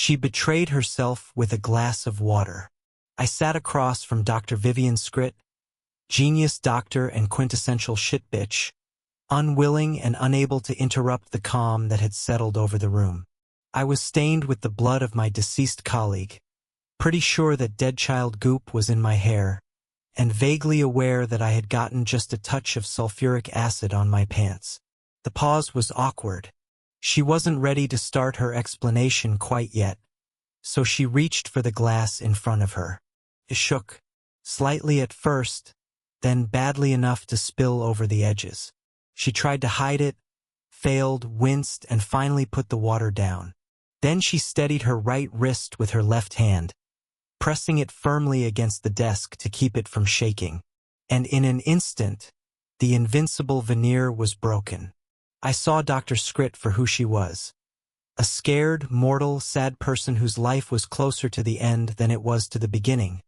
She betrayed herself with a glass of water. I sat across from Dr. Vivian Scrit, genius doctor and quintessential shit bitch, unwilling and unable to interrupt the calm that had settled over the room. I was stained with the blood of my deceased colleague, pretty sure that dead child goop was in my hair, and vaguely aware that I had gotten just a touch of sulfuric acid on my pants. The pause was awkward. She wasn't ready to start her explanation quite yet, so she reached for the glass in front of her. It shook, slightly at first, then badly enough to spill over the edges. She tried to hide it, failed, winced, and finally put the water down. Then she steadied her right wrist with her left hand, pressing it firmly against the desk to keep it from shaking. And in an instant, the invincible veneer was broken. I saw Dr. Scrit for who she was. A scared, mortal, sad person whose life was closer to the end than it was to the beginning.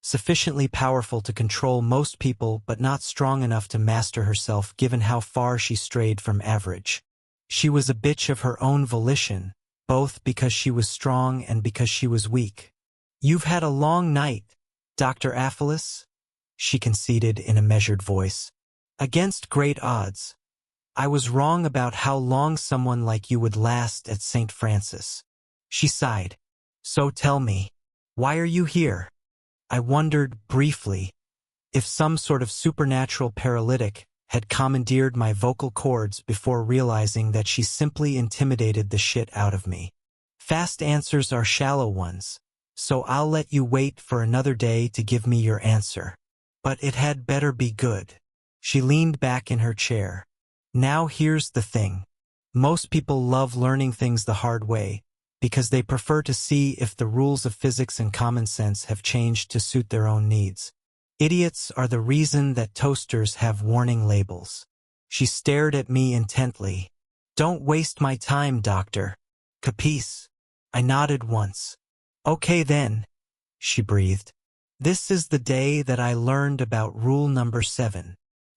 Sufficiently powerful to control most people but not strong enough to master herself given how far she strayed from average. She was a bitch of her own volition, both because she was strong and because she was weak. "You've had a long night, Dr. Aphelis," she conceded in a measured voice. "Against great odds. I was wrong about how long someone like you would last at St. Francis." She sighed. "So tell me, why are you here?" I wondered, briefly, if some sort of supernatural paralytic had commandeered my vocal cords before realizing that she simply intimidated the shit out of me. "Fast answers are shallow ones, so I'll let you wait for another day to give me your answer. But it had better be good." She leaned back in her chair. "Now here's the thing. Most people love learning things the hard way, because they prefer to see if the rules of physics and common sense have changed to suit their own needs. Idiots are the reason that toasters have warning labels." She stared at me intently. "Don't waste my time, doctor. Capice?" I nodded once. "Okay then," she breathed. "This is the day that I learned about rule number 7.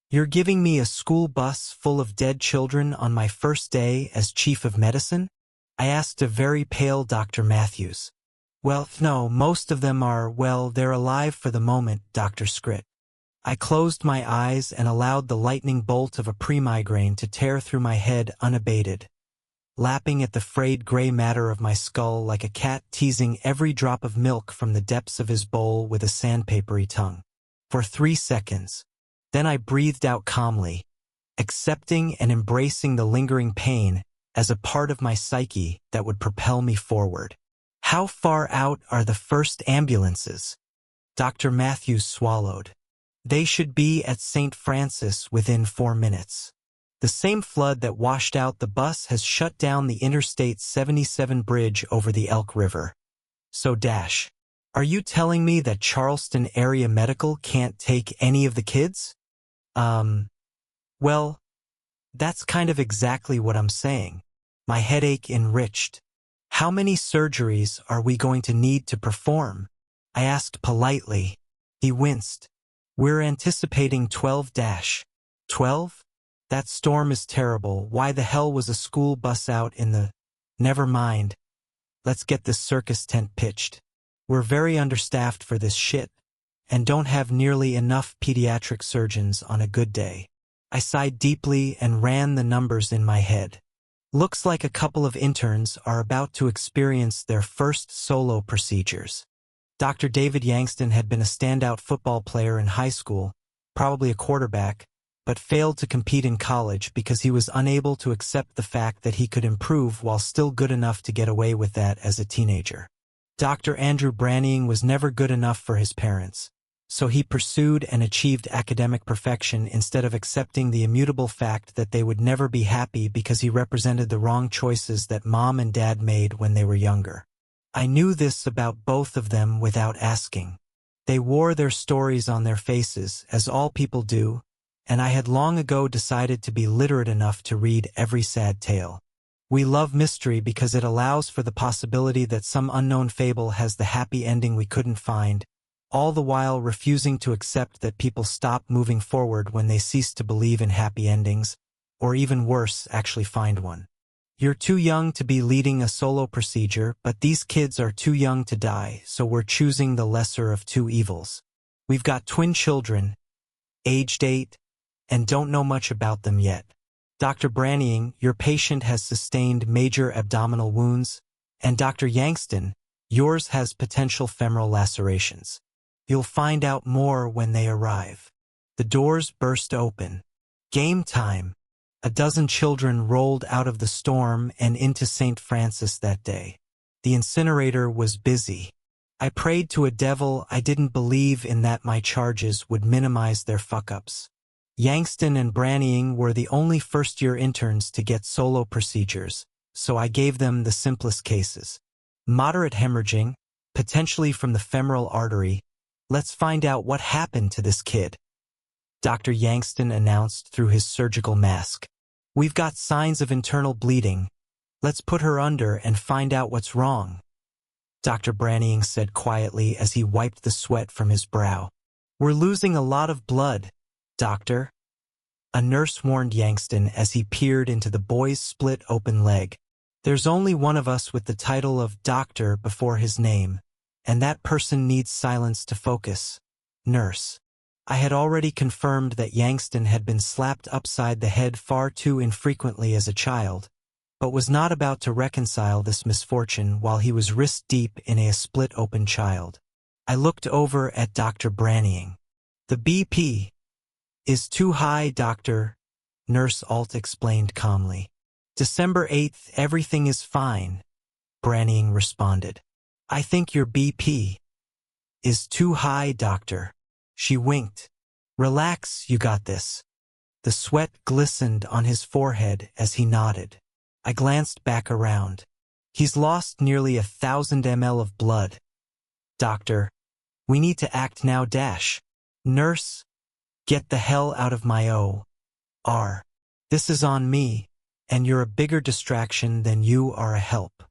You're giving me a school bus full of dead children on my first day as chief of medicine?" I asked a very pale Dr. Matthews. "Well, no, most of them are, well, they're alive for the moment, Dr. Scrit." I closed my eyes and allowed the lightning bolt of a pre-migraine to tear through my head unabated, lapping at the frayed gray matter of my skull like a cat teasing every drop of milk from the depths of his bowl with a sandpapery tongue. For 3 seconds. Then I breathed out calmly, accepting and embracing the lingering pain as a part of my psyche that would propel me forward. "How far out are the first ambulances?" Dr. Matthews swallowed. "They should be at St. Francis within 4 minutes. The same flood that washed out the bus has shut down the Interstate 77 bridge over the Elk River. So dash. Are you telling me that Charleston Area Medical can't take any of the kids?" Well, that's kind of exactly what I'm saying." My headache enriched. "How many surgeries are we going to need to perform?" I asked politely. He winced. "We're anticipating 12. 12? That storm is terrible. Why the hell was a school bus out in the... Never mind. Let's get this circus tent pitched. We're very understaffed for this shit, and don't have nearly enough pediatric surgeons on a good day." I sighed deeply and ran the numbers in my head. Looks like a couple of interns are about to experience their first solo procedures. Dr. David Yangston had been a standout football player in high school, probably a quarterback, but failed to compete in college because he was unable to accept the fact that he could improve while still good enough to get away with that as a teenager. Dr. Andrew Branning was never good enough for his parents, so he pursued and achieved academic perfection instead of accepting the immutable fact that they would never be happy because he represented the wrong choices that mom and dad made when they were younger. I knew this about both of them without asking. They wore their stories on their faces, as all people do, and I had long ago decided to be literate enough to read every sad tale. We love mystery because it allows for the possibility that some unknown fable has the happy ending we couldn't find, all the while refusing to accept that people stop moving forward when they cease to believe in happy endings, or even worse, actually find one. You're too young to be leading a solo procedure, but these kids are too young to die, so we're choosing the lesser of two evils. We've got twin children, aged 8, and don't know much about them yet. Dr. Branning, your patient has sustained major abdominal wounds, and Dr. Yangston, yours has potential femoral lacerations. You'll find out more when they arrive. The doors burst open. Game time. A dozen children rolled out of the storm and into St. Francis that day. The incinerator was busy. I prayed to a devil I didn't believe in that my charges would minimize their fuck-ups. Yangston and Branning were the only first-year interns to get solo procedures, so I gave them the simplest cases. Moderate hemorrhaging, potentially from the femoral artery. Let's find out what happened to this kid. Dr. Yangston announced through his surgical mask. We've got signs of internal bleeding. Let's put her under and find out what's wrong. Dr. Branning said quietly as he wiped the sweat from his brow. We're losing a lot of blood, doctor. A nurse warned Yangston as he peered into the boy's split open leg. There's only one of us with the title of doctor before his name, and that person needs silence to focus. Nurse. I had already confirmed that Yangston had been slapped upside the head far too infrequently as a child, but was not about to reconcile this misfortune while he was wrist-deep in a split-open child. I looked over at Dr. Branning. The BP is too high, doctor, Nurse Alt explained calmly. December 8th, everything is fine, Branning responded. I think your BP is too high, doctor. She winked. Relax, you got this. The sweat glistened on his forehead as he nodded. I glanced back around. He's lost nearly 1,000 ml of blood. Doctor, we need to act now dash. Nurse, get the hell out of my OR. This is on me, and you're a bigger distraction than you are a help.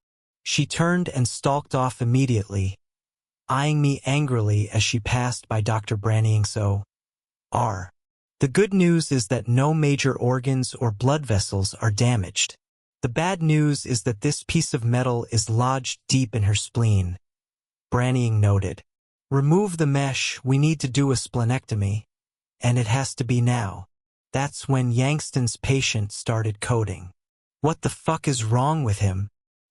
She turned and stalked off immediately, eyeing me angrily as she passed by Dr. Branning's OR. The good news is that no major organs or blood vessels are damaged. The bad news is that this piece of metal is lodged deep in her spleen, Branning noted. Remove the mesh, we need to do a splenectomy, and it has to be now. That's when Yangston's patient started coding. What the fuck is wrong with him?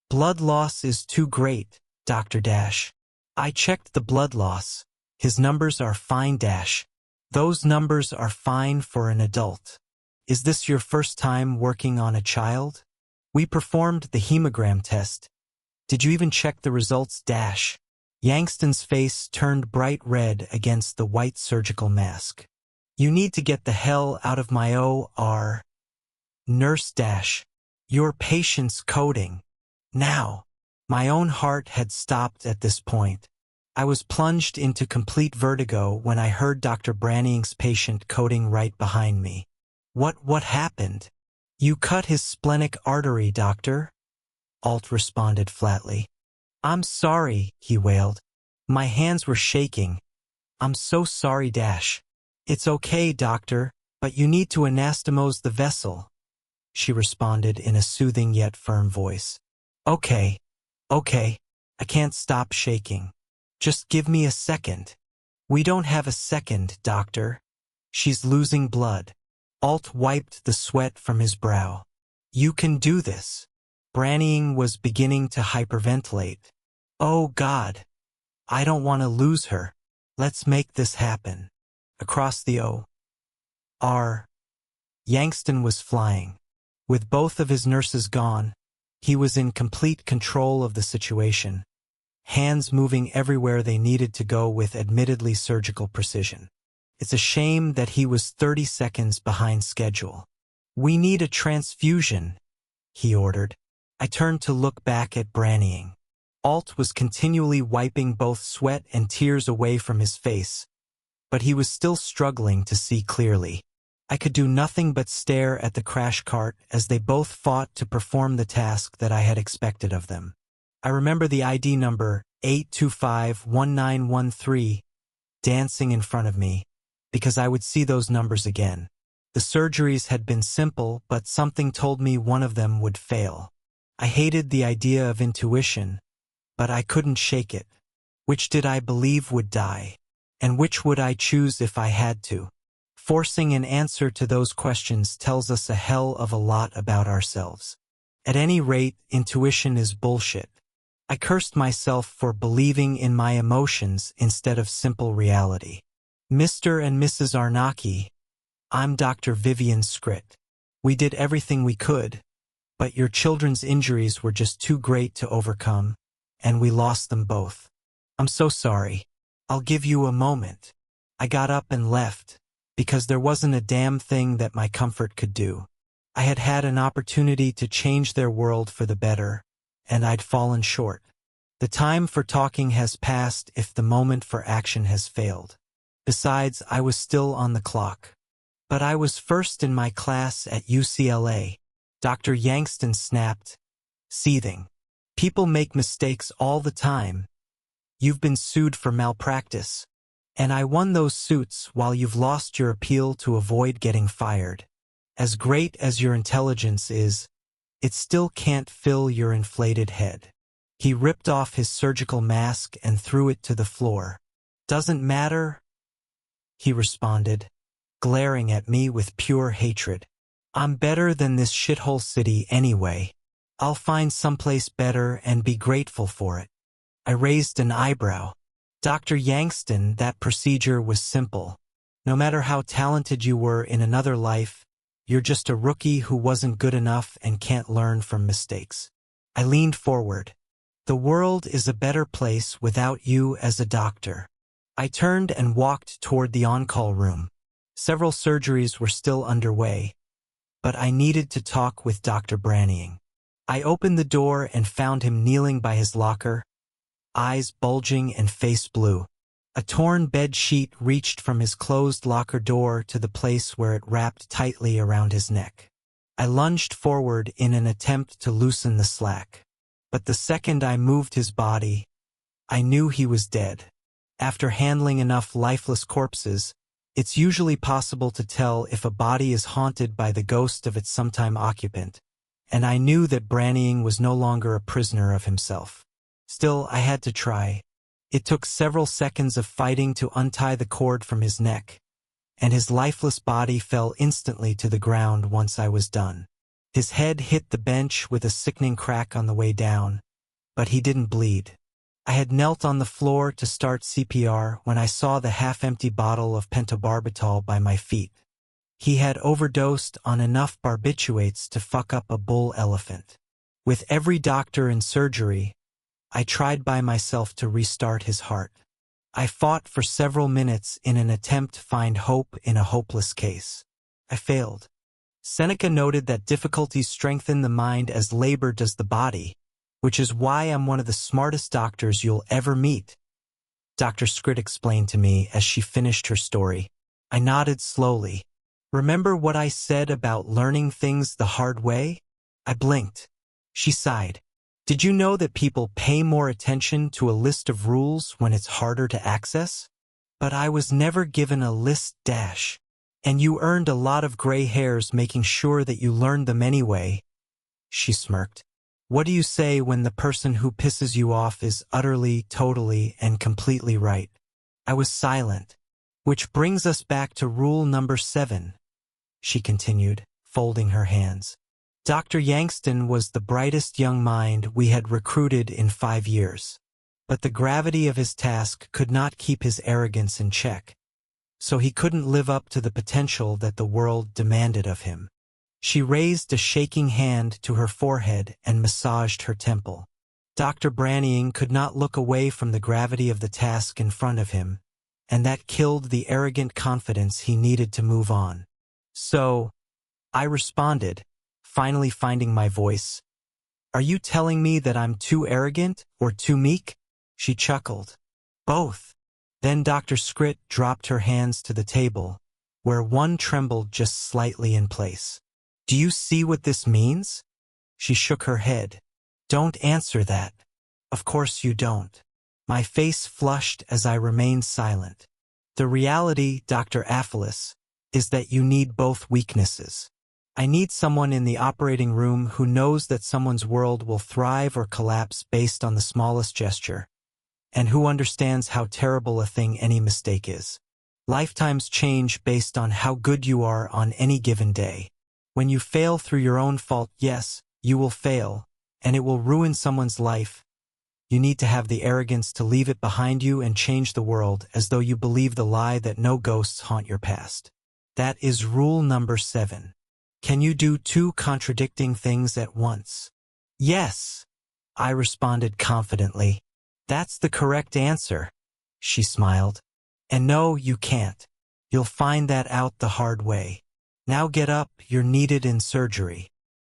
Blood loss is too great, Dr. Dash. I checked the blood loss. His numbers are fine dash. Those numbers are fine for an adult. Is this your first time working on a child? We performed the hemogram test. Did you even check the results dash? Yangston's face turned bright red against the white surgical mask. You need to get the hell out of my OR. Nurse dash. Your patient's coding. Now. My own heart had stopped at this point. I was plunged into complete vertigo when I heard Dr. Branning's patient coding right behind me. What happened? You cut his splenic artery, doctor? Alt responded flatly. I'm sorry, he wailed. My hands were shaking. I'm so sorry dash. It's okay, doctor, but you need to anastomose the vessel, she responded in a soothing yet firm voice. Okay. I can't stop shaking. Just give me a second. We don't have a second, doctor. She's losing blood. Alt wiped the sweat from his brow. You can do this. Branning was beginning to hyperventilate. Oh God. I don't want to lose her. Let's make this happen. Across the OR. Yangston was flying. With both of his nurses gone, he was in complete control of the situation, hands moving everywhere they needed to go with admittedly surgical precision. It's a shame that he was 30 seconds behind schedule. We need a transfusion, he ordered. I turned to look back at Branning. Alt was continually wiping both sweat and tears away from his face, but he was still struggling to see clearly. I could do nothing but stare at the crash cart as they both fought to perform the task that I had expected of them. I remember the ID number 8251913 dancing in front of me, because I would see those numbers again. The surgeries had been simple, but something told me one of them would fail. I hated the idea of intuition, but I couldn't shake it. Which did I believe would die? And which would I choose if I had to? Forcing an answer to those questions tells us a hell of a lot about ourselves. At any rate, intuition is bullshit. I cursed myself for believing in my emotions instead of simple reality. Mr. and Mrs. Arnaki, I'm Dr. Vivian Scrit. We did everything we could, but your children's injuries were just too great to overcome, and we lost them both. I'm so sorry. I'll give you a moment. I got up and left, because there wasn't a damn thing that my comfort could do. I had had an opportunity to change their world for the better, and I'd fallen short. The time for talking has passed if the moment for action has failed. Besides, I was still on the clock. But I was first in my class at UCLA. Dr. Yangston snapped, seething. People make mistakes all the time. You've been sued for malpractice. And I won those suits while you've lost your appeal to avoid getting fired. As great as your intelligence is, it still can't fill your inflated head. He ripped off his surgical mask and threw it to the floor. Doesn't matter, he responded, glaring at me with pure hatred. I'm better than this shithole city anyway. I'll find someplace better and be grateful for it. I raised an eyebrow. Dr. Yangston, that procedure was simple. No matter how talented you were in another life, you're just a rookie who wasn't good enough and can't learn from mistakes. I leaned forward. The world is a better place without you as a doctor. I turned and walked toward the on-call room. Several surgeries were still underway, but I needed to talk with Dr. Branning. I opened the door and found him kneeling by his locker, eyes bulging and face blue. A torn bed sheet reached from his closed locker door to the place where it wrapped tightly around his neck. I lunged forward in an attempt to loosen the slack. But the second I moved his body, I knew he was dead. After handling enough lifeless corpses, it's usually possible to tell if a body is haunted by the ghost of its sometime occupant, and I knew that Branning was no longer a prisoner of himself. Still, I had to try. It took several seconds of fighting to untie the cord from his neck, and his lifeless body fell instantly to the ground once I was done. His head hit the bench with a sickening crack on the way down, but he didn't bleed. I had knelt on the floor to start CPR when I saw the half-empty bottle of pentobarbital by my feet. He had overdosed on enough barbiturates to fuck up a bull elephant. With every doctor and surgery, I tried by myself to restart his heart. I fought for several minutes in an attempt to find hope in a hopeless case. I failed. Seneca noted that difficulties strengthen the mind as labor does the body, which is why I'm one of the smartest doctors you'll ever meet, Dr. Scrit explained to me as she finished her story. I nodded slowly. Remember what I said about learning things the hard way? I blinked. She sighed. Did you know that people pay more attention to a list of rules when it's harder to access? But I was never given a list dash. And you earned a lot of gray hairs making sure that you learned them anyway. She smirked. What do you say when the person who pisses you off is utterly, totally, and completely right? I was silent. Which brings us back to rule number 7, she continued, folding her hands. Dr. Yangston was the brightest young mind we had recruited in 5 years. But the gravity of his task could not keep his arrogance in check. So he couldn't live up to the potential that the world demanded of him. She raised a shaking hand to her forehead and massaged her temple. Dr. Branning could not look away from the gravity of the task in front of him, and that killed the arrogant confidence he needed to move on. So, I responded, finally finding my voice. Are you telling me that I'm too arrogant or too meek? She chuckled. Both. Then Dr. Scrit dropped her hands to the table, where one trembled just slightly in place. Do you see what this means? She shook her head. Don't answer that. Of course you don't. My face flushed as I remained silent. The reality, Dr. Aphelis, is that you need both weaknesses. I need someone in the operating room who knows that someone's world will thrive or collapse based on the smallest gesture, and who understands how terrible a thing any mistake is. Lifetimes change based on how good you are on any given day. When you fail through your own fault, yes, you will fail, and it will ruin someone's life. You need to have the arrogance to leave it behind you and change the world as though you believe the lie that no ghosts haunt your past. That is rule number 7. Can you do 2 contradicting things at once? Yes, I responded confidently. That's the correct answer, she smiled. And no, you can't. You'll find that out the hard way. Now get up, you're needed in surgery.